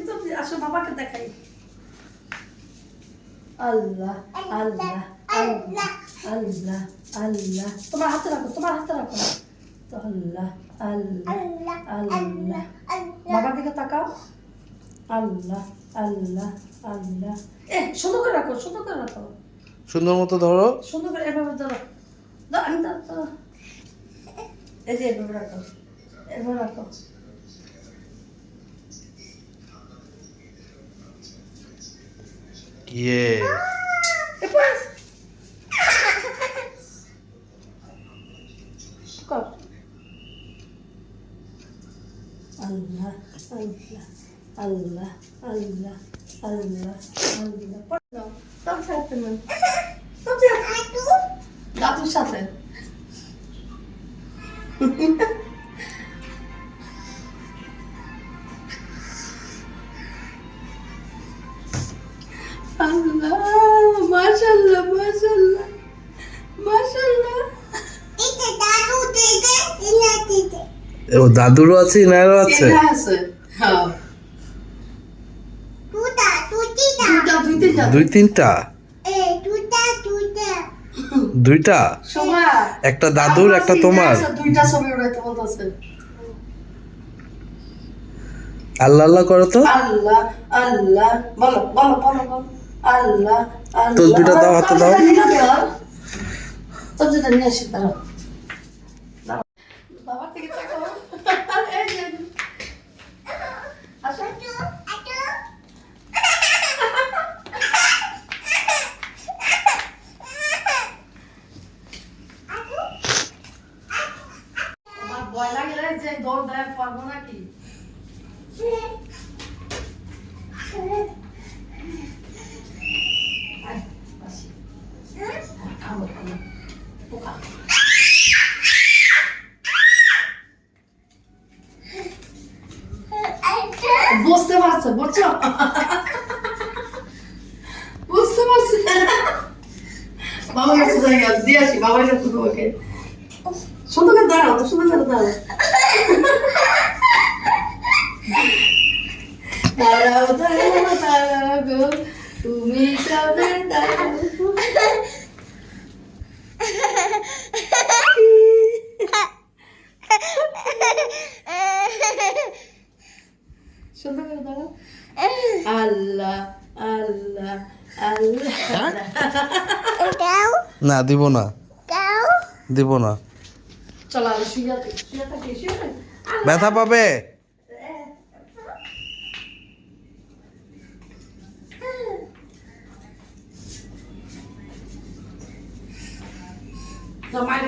চুপি আসো বাবাকে দেখাই। আল্লাহ আল্লাহ আল্লাহ আল্লাহ আল্লাহ, তোমার হাতে রাখো, তোমার হাতে রাখো। আল্লাহ আল্লাহ আল্লাহ, বাবার দিকে তাকাও। আল্লাহ আল্লাহ আল্লাহ। সুন্দর করে রাখো, সুন্দর করে রাখো, সুন্দর মতো ধরো, সুন্দর করে এভাবে ধরো। আমি ধরো, এই যে এভাবে রাখো, এভাবে রাখো। ইয়ে আল্লাহ আল্লাহ আল্লাহ আল্লাহ আল্লাহ আল্লাহ। দাদুর সাথে আল্লাহ, মাশাআল্লাহ মাশাআল্লাহ মাশাআল্লাহ। ও দাদুরও আছে, ইনারও আছে। হ্যাঁ, দুই তিনটা, দুইটা, একটা দাদুর একটা তোমার। দুইটা ছবি উঠাইতে বলতেছে। আল্লাহ আল্লাহ করো তো। আল্লাহ আল্লাহ বলো বলো বলো বলো। আল্লাহ আল্লাহ। তসবিটা দাও, হাতে দাও। তসবিটা নিয়ে আসি, দাঁড়াও। বাবার থেকে তাকাও। এই যে আসো। আমার ভয় লাগে যে দৌড় দেয় পারবো নাকি। বুঝতে পারছো, বুঝছো, বুঝতে পারছি। বাবার কাছে জায়গা দিয়ে আসি, বাবার কাছে তোমাকে। সুন্দর করে দাঁড়াও, সুন্দর করে দাঁড়াও। দাঁড়াও দাঁড়াও দাঁড়াও গো, তুমি কবে দাঁড়াও। সুন্দর করে দাঁড়াও। আল্লাহ আল্লাহ আল্লাহ। না দিব না, দিব না, চলো আমি শুয়ে থাকি, শুয়ে থাকি, শুয়ে থাকি। ব্যথা পাবে। মায়ের